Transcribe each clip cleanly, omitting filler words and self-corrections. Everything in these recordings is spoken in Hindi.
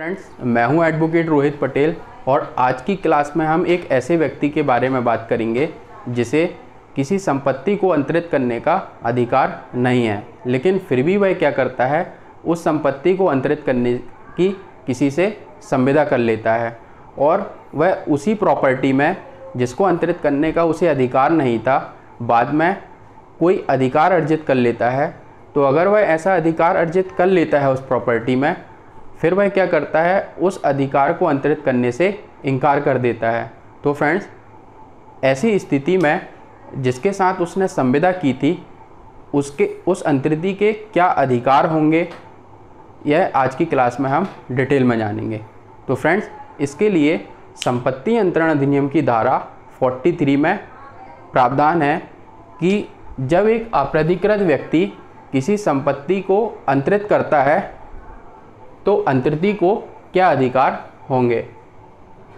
फ्रेंड्स, मैं हूं एडवोकेट रोहित पटेल और आज की क्लास में हम एक ऐसे व्यक्ति के बारे में बात करेंगे जिसे किसी संपत्ति को अंतरित करने का अधिकार नहीं है, लेकिन फिर भी वह क्या करता है, उस संपत्ति को अंतरित करने की किसी से संविदा कर लेता है और वह उसी प्रॉपर्टी में जिसको अंतरित करने का उसे अधिकार नहीं था, बाद में कोई अधिकार अर्जित कर लेता है। तो अगर वह ऐसा अधिकार अर्जित कर लेता है उस प्रॉपर्टी में, फिर वह क्या करता है, उस अधिकार को अंतरित करने से इनकार कर देता है। तो फ्रेंड्स, ऐसी स्थिति में जिसके साथ उसने संविदा की थी, उसके उस अंतरित के क्या अधिकार होंगे, यह आज की क्लास में हम डिटेल में जानेंगे। तो फ्रेंड्स, इसके लिए संपत्ति अंतरण अधिनियम की धारा 43 में प्रावधान है कि जब एक अप्राधिकृत व्यक्ति किसी संपत्ति को अंतरित करता है तो अंतरित को क्या अधिकार होंगे।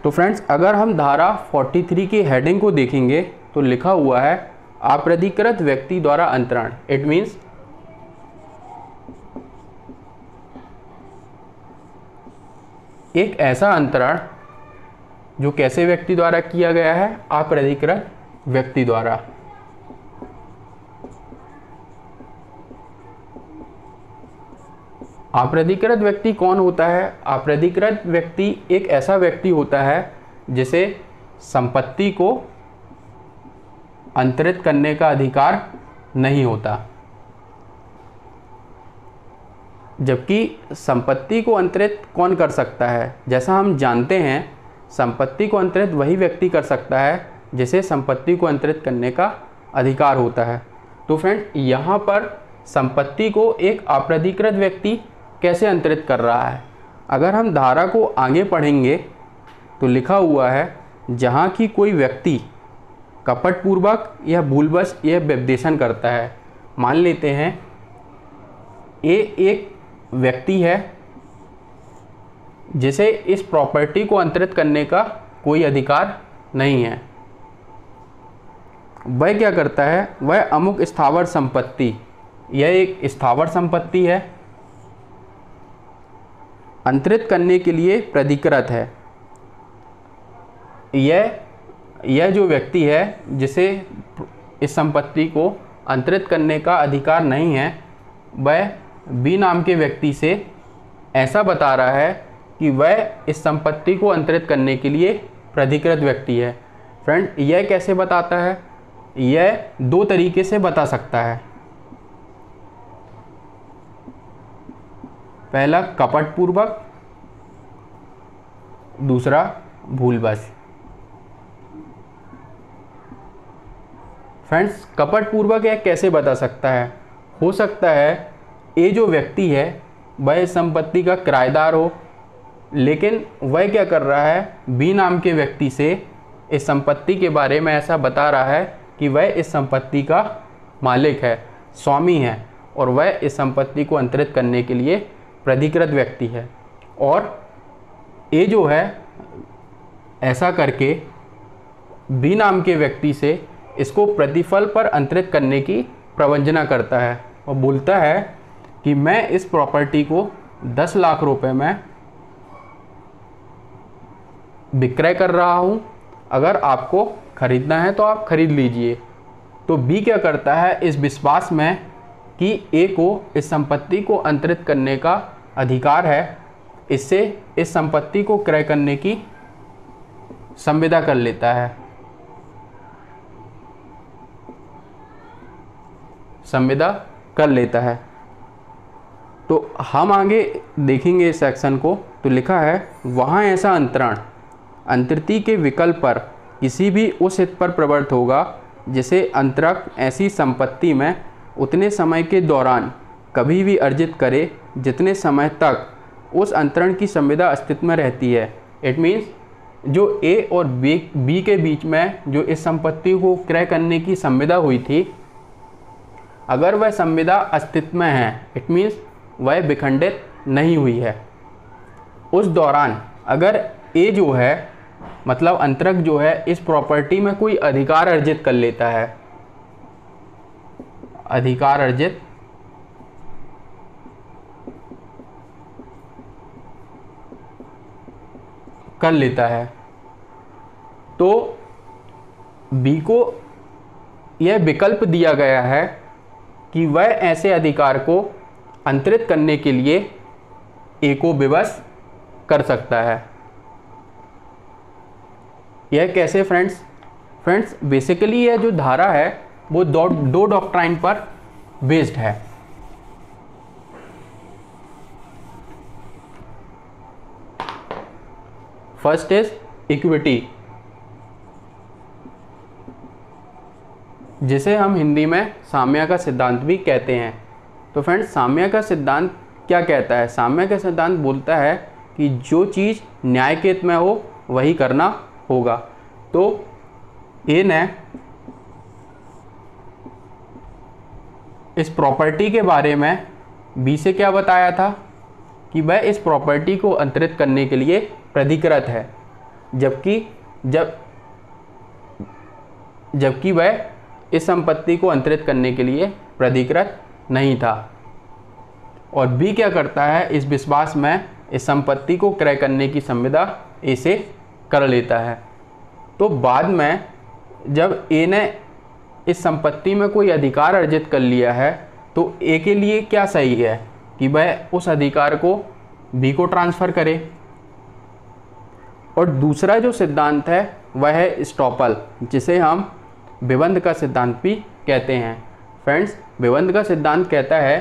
तो फ्रेंड्स, अगर हम धारा 43 की हेडिंग को देखेंगे तो लिखा हुआ है अप्राधिकृत व्यक्ति द्वारा अंतरण। इट मीन्स एक ऐसा अंतरण जो कैसे व्यक्ति द्वारा किया गया है, अप्राधिकृत व्यक्ति द्वारा। अप्राधिकृत व्यक्ति कौन होता है? अप्राधिकृत व्यक्ति एक ऐसा व्यक्ति होता है जिसे संपत्ति को अंतरित करने का अधिकार नहीं होता, जबकि संपत्ति को अंतरित कौन कर सकता है? जैसा हम जानते हैं, संपत्ति को अंतरित वही व्यक्ति कर सकता है जिसे संपत्ति को अंतरित करने का अधिकार होता है। तो फ्रेंड, यहाँ पर संपत्ति को एक अप्राधिकृत व्यक्ति कैसे अंतरित कर रहा है? अगर हम धारा को आगे पढ़ेंगे तो लिखा हुआ है, जहाँ की कोई व्यक्ति कपटपूर्वक या भूलवश यह व्यपदेशन करता है। मान लेते हैं ये एक व्यक्ति है जिसे इस प्रॉपर्टी को अंतरित करने का कोई अधिकार नहीं है। वह क्या करता है, वह अमुक स्थावर संपत्ति, यह एक स्थावर संपत्ति है, अंतरित करने के लिए प्राधिकृत है। यह जो व्यक्ति है जिसे इस संपत्ति को अंतरित करने का अधिकार नहीं है, वह बी नाम के व्यक्ति से ऐसा बता रहा है कि वह इस संपत्ति को अंतरित करने के लिए प्राधिकृत व्यक्ति है। फ्रेंड, यह कैसे बताता है? यह दो तरीके से बता सकता है। पहला कपटपूर्वक, दूसरा भूलवश। फ्रेंड्स, कपटपूर्वक यह कैसे बता सकता है? हो सकता है ये जो व्यक्ति है वह इस संपत्ति का किराएदार हो, लेकिन वह क्या कर रहा है, बी नाम के व्यक्ति से इस संपत्ति के बारे में ऐसा बता रहा है कि वह इस संपत्ति का मालिक है, स्वामी है, और वह इस संपत्ति को अंतरित करने के लिए प्राधिकृत व्यक्ति है। और ये जो है ऐसा करके बी नाम के व्यक्ति से इसको प्रतिफल पर अंतरित करने की प्रवंचना करता है और बोलता है कि मैं इस प्रॉपर्टी को 10 लाख रुपए में विक्रय कर रहा हूँ, अगर आपको खरीदना है तो आप खरीद लीजिए। तो बी क्या करता है, इस विश्वास में कि ए को इस संपत्ति को अंतरित करने का अधिकार है, इससे इस संपत्ति को क्रय करने की संविदा कर लेता है, संविदा कर लेता है। तो हम आगे देखेंगे इस सेक्शन को। तो लिखा है, वहाँ ऐसा अंतरण अंतरित के विकल्प पर किसी भी उस हित पर प्रवृत्त होगा जिसे अंतरक ऐसी संपत्ति में उतने समय के दौरान कभी भी अर्जित करे जितने समय तक उस अंतरण की संविदा अस्तित्व में रहती है। इट मीन्स जो ए और बी के बीच में जो इस संपत्ति को क्रय करने की संविदा हुई थी, अगर वह संविदा अस्तित्व में है, इट मीन्स वह विखंडित नहीं हुई है, उस दौरान अगर ए जो है, मतलब अंतरक जो है, इस प्रॉपर्टी में कोई अधिकार अर्जित कर लेता है, अधिकार अर्जित कर लेता है। तो बी को यह विकल्प दिया गया है कि वह ऐसे अधिकार को अंतरित करने के लिए ए को विवश कर सकता है। यह कैसे फ्रेंड्स बेसिकली यह जो धारा है वो दो डॉक्ट्राइन पर बेस्ड है। फर्स्ट इज इक्विटी, जिसे हम हिंदी में साम्य का सिद्धांत भी कहते हैं। तो फ्रेंड्स साम्य का सिद्धांत क्या कहता है? साम्य का सिद्धांत बोलता है कि जो चीज़ न्याय के हित में हो वही करना होगा। तो ए ने इस प्रॉपर्टी के बारे में बी से क्या बताया था कि वह इस प्रॉपर्टी को अंतरित करने के लिए प्राधिकृत है, जबकि वह इस संपत्ति को अंतरित करने के लिए प्राधिकृत नहीं था। और बी क्या करता है? इस विश्वास में इस संपत्ति को क्रय करने की संविदा ए से कर लेता है। तो बाद में जब ए ने इस संपत्ति में कोई अधिकार अर्जित कर लिया है तो ए के लिए क्या सही है कि वह उस अधिकार को बी को ट्रांसफ़र करे। और दूसरा जो सिद्धांत है वह है एस्टॉपल, जिसे हम विबंध का सिद्धांत भी कहते हैं। फ्रेंड्स विबंध का सिद्धांत कहता है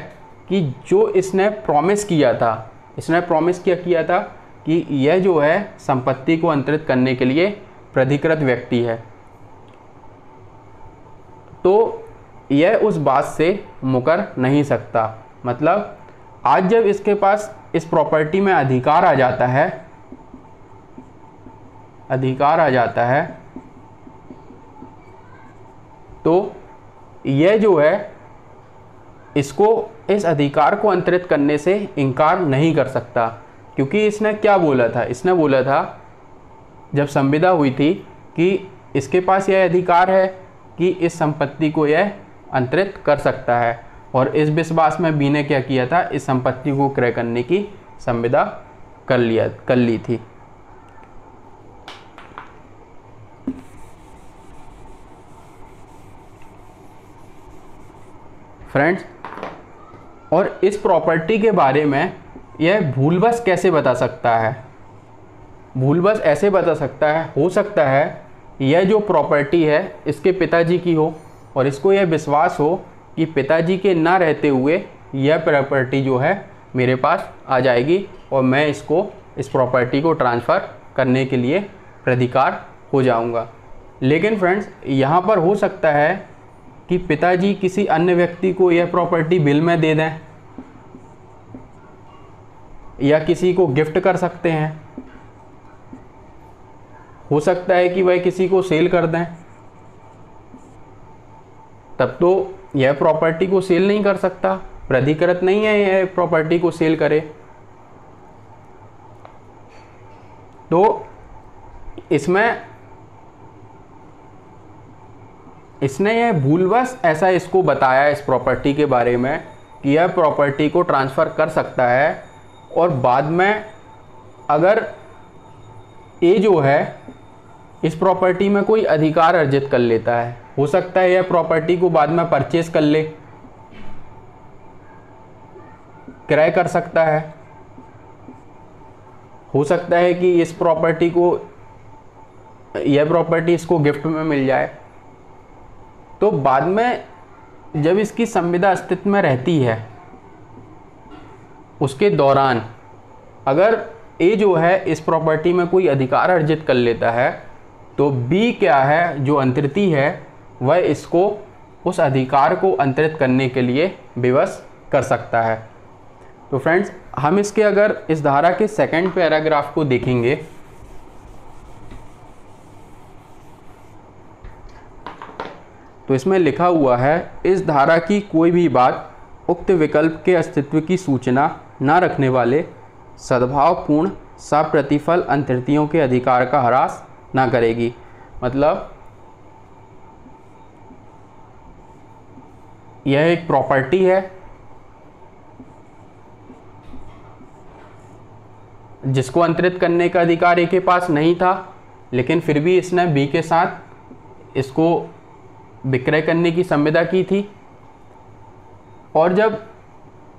कि जो इसने प्रॉमिस किया था, इसने प्रॉमिस क्या किया था कि यह जो है संपत्ति को अंतरित करने के लिए प्राधिकृत व्यक्ति है, तो यह उस बात से मुकर नहीं सकता। मतलब आज जब इसके पास इस प्रॉपर्टी में अधिकार आ जाता है तो यह जो है इसको इस अधिकार को अंतरित करने से इनकार नहीं कर सकता, क्योंकि इसने क्या बोला था? इसने बोला था जब संविदा हुई थी कि इसके पास यह अधिकार है कि इस संपत्ति को यह अंतरित कर सकता है, और इस विश्वास में बी ने क्या किया था? इस संपत्ति को क्रय करने की संविदा कर ली थी। फ्रेंड्स और इस प्रॉपर्टी के बारे में यह भूलवश कैसे बता सकता है? भूलवश ऐसे बता सकता है, हो सकता है यह जो प्रॉपर्टी है इसके पिताजी की हो और इसको यह विश्वास हो कि पिताजी के ना रहते हुए यह प्रॉपर्टी जो है मेरे पास आ जाएगी और मैं इस प्रॉपर्टी को ट्रांसफ़र करने के लिए प्राधिकार हो जाऊंगा। लेकिन फ्रेंड्स यहाँ पर हो सकता है कि पिताजी किसी अन्य व्यक्ति को यह प्रॉपर्टी बिल में दे दें या किसी को गिफ्ट कर सकते हैं। हो सकता है कि वह किसी को सेल कर दें, तब तो यह प्रॉपर्टी को सेल नहीं कर सकता, प्राधिकृत नहीं है यह प्रॉपर्टी को सेल करे। तो इसने यह भूलवश ऐसा इसको बताया इस प्रॉपर्टी के बारे में कि यह प्रॉपर्टी को ट्रांसफ़र कर सकता है, और बाद में अगर ए जो है इस प्रॉपर्टी में कोई अधिकार अर्जित कर लेता है, हो सकता है यह प्रॉपर्टी को बाद में परचेस कर ले, क्रय कर सकता है। हो सकता है कि यह प्रॉपर्टी इसको गिफ्ट में मिल जाए। तो बाद में जब इसकी संविदा अस्तित्व में रहती है उसके दौरान अगर ए जो है इस प्रॉपर्टी में कोई अधिकार अर्जित कर लेता है तो बी क्या है जो अंतरिती है वह इसको उस अधिकार को अंतरित करने के लिए विवश कर सकता है। तो फ्रेंड्स हम इसके अगर इस धारा के सेकंड पैराग्राफ को देखेंगे तो इसमें लिखा हुआ है, इस धारा की कोई भी बात उक्त विकल्प के अस्तित्व की सूचना न रखने वाले सद्भावपूर्ण सप्रतिफल अंतरितियों के अधिकार का ह्रास ना करेगी। मतलब यह एक प्रॉपर्टी है जिसको अंतरित करने का अधिकार ए के पास नहीं था, लेकिन फिर भी इसने बी के साथ इसको विक्रय करने की संविदा की थी। और जब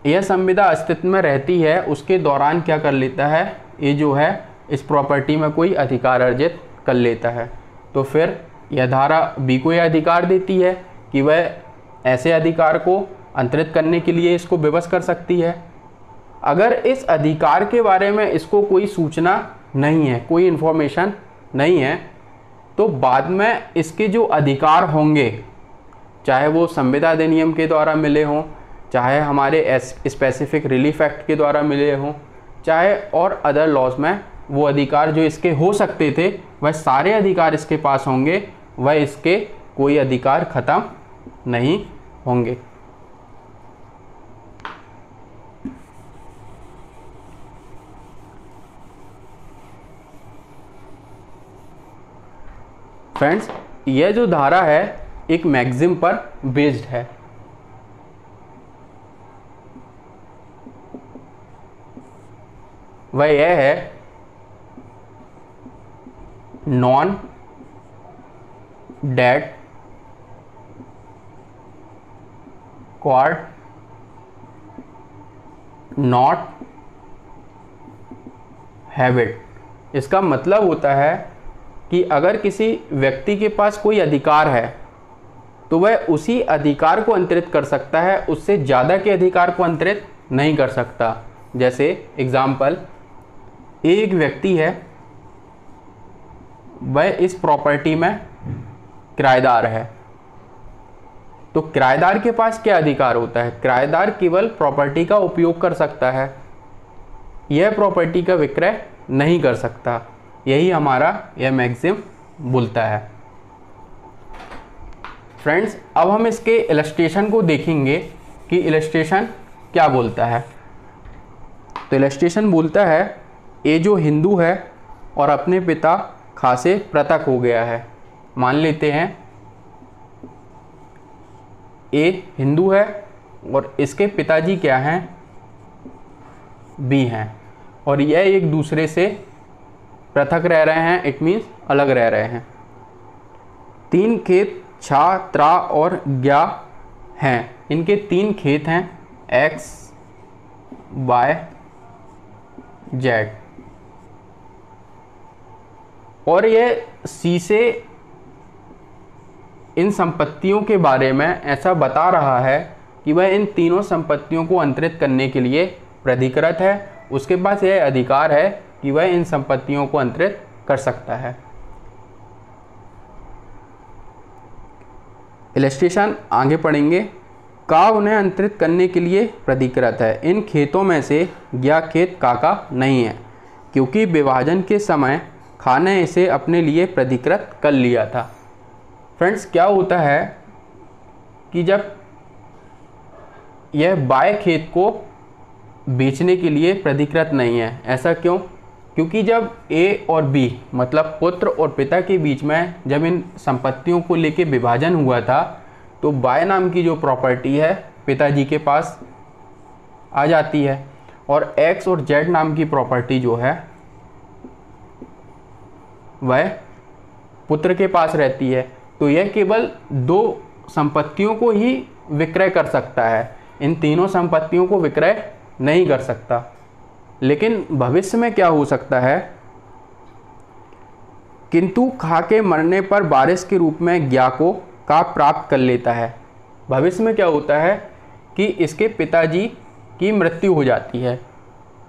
यह संविदा अस्तित्व में रहती है उसके दौरान क्या कर लेता है, ये जो है इस प्रॉपर्टी में कोई अधिकार अर्जित कर लेता है। तो फिर यह धारा बी को यह अधिकार देती है कि वह ऐसे अधिकार को अंतरित करने के लिए इसको विवश कर सकती है। अगर इस अधिकार के बारे में इसको कोई सूचना नहीं है, कोई इन्फॉर्मेशन नहीं है, तो बाद में इसके जो अधिकार होंगे, चाहे वो संविदा अधिनियम के द्वारा मिले हों, चाहे हमारे स्पेसिफिक रिलीफ एक्ट के द्वारा मिले हों, चाहे और अदर लॉज में वो अधिकार जो इसके हो सकते थे, वह सारे अधिकार इसके पास होंगे, वह इसके कोई अधिकार ख़त्म नहीं होंगे। फ्रेंड्स, यह जो धारा है एक मैक्सिम पर बेस्ड है। वह यह है, non debt chord not habit. इसका मतलब होता है कि अगर किसी व्यक्ति के पास कोई अधिकार है तो वह उसी अधिकार को अंतरित कर सकता है, उससे ज़्यादा के अधिकार को अंतरित नहीं कर सकता। जैसे एग्जाम्पल, एक व्यक्ति है, वह इस प्रॉपर्टी में किराएदार है, तो किराएदार के पास क्या अधिकार होता है? किराएदार केवल प्रॉपर्टी का उपयोग कर सकता है, यह प्रॉपर्टी का विक्रय नहीं कर सकता। यही हमारा यह मैक्सिम बोलता है। फ्रेंड्स, अब हम इसके इलस्ट्रेशन को देखेंगे कि इलस्ट्रेशन क्या बोलता है। तो इलस्ट्रेशन बोलता है, ए जो हिंदू है और अपने पिता खा से पृथक हो गया है। मान लेते हैं ए हिंदू है और इसके पिताजी क्या हैं? बी हैं, और यह एक दूसरे से पृथक रह रहे हैं, इट मीन्स अलग रह रहे हैं। 3 खेत छा, त्रा और ग्या हैं। इनके 3 खेत हैं, एक्स, वाई, जेड, और यह सी से इन संपत्तियों के बारे में ऐसा बता रहा है कि वह इन तीनों संपत्तियों को अंतरित करने के लिए प्राधिकृत है, उसके पास यह अधिकार है कि वह इन संपत्तियों को अंतरित कर सकता है। इलस्ट्रेशन आगे पढ़ेंगे। का उन्हें अंतरित करने के लिए प्राधिकृत है। इन खेतों में से ग्या खेत का नहीं है, क्योंकि विभाजन के समय खा ने इसे अपने लिए प्राधिकृत कर लिया था। फ्रेंड्स, क्या होता है कि जब यह बाय खेत को बेचने के लिए प्राधिकृत नहीं है, ऐसा क्यों? क्योंकि जब ए और बी मतलब पुत्र और पिता के बीच में जब इन संपत्तियों को लेके विभाजन हुआ था, तो बाय नाम की जो प्रॉपर्टी है पिताजी के पास आ जाती है, और एक्स और जेड नाम की प्रॉपर्टी जो है वह पुत्र के पास रहती है। तो यह केवल 2 संपत्तियों को ही विक्रय कर सकता है, इन तीनों संपत्तियों को विक्रय नहीं कर सकता। लेकिन भविष्य में क्या हो सकता है, किंतु खा के मरने पर वारिस के रूप में ग्या को का प्राप्त कर लेता है। भविष्य में क्या होता है कि इसके पिताजी की मृत्यु हो जाती है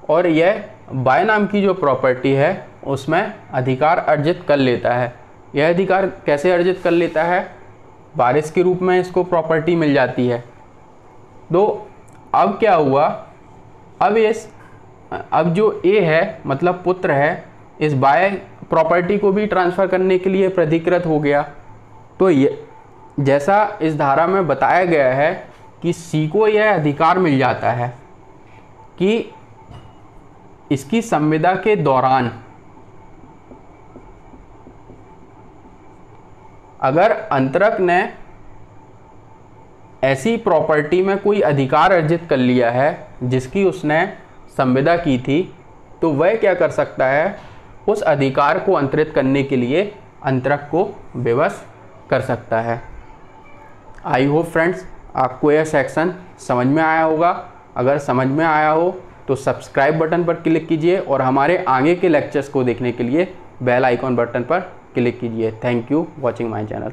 और यह बाय नाम की जो प्रॉपर्टी है उसमें अधिकार अर्जित कर लेता है। यह अधिकार कैसे अर्जित कर लेता है? वारिस के रूप में इसको प्रॉपर्टी मिल जाती है। तो अब क्या हुआ, अब जो ए है मतलब पुत्र है, इस बाय प्रॉपर्टी को भी ट्रांसफ़र करने के लिए प्राधिकृत हो गया। तो ये जैसा इस धारा में बताया गया है कि सी को यह अधिकार मिल जाता है कि इसकी संविदा के दौरान अगर अंतरक ने ऐसी प्रॉपर्टी में कोई अधिकार अर्जित कर लिया है जिसकी उसने संविदा की थी, तो वह क्या कर सकता है, उस अधिकार को अंतरित करने के लिए अंतरक को विवश कर सकता है। आई होप फ्रेंड्स आपको यह सेक्शन समझ में आया होगा। अगर समझ में आया हो तो सब्सक्राइब बटन पर क्लिक कीजिए और हमारे आगे के लेक्चर्स को देखने के लिए बेल आइकॉन बटन पर क्लिक कीजिए। Thank you watching my channel.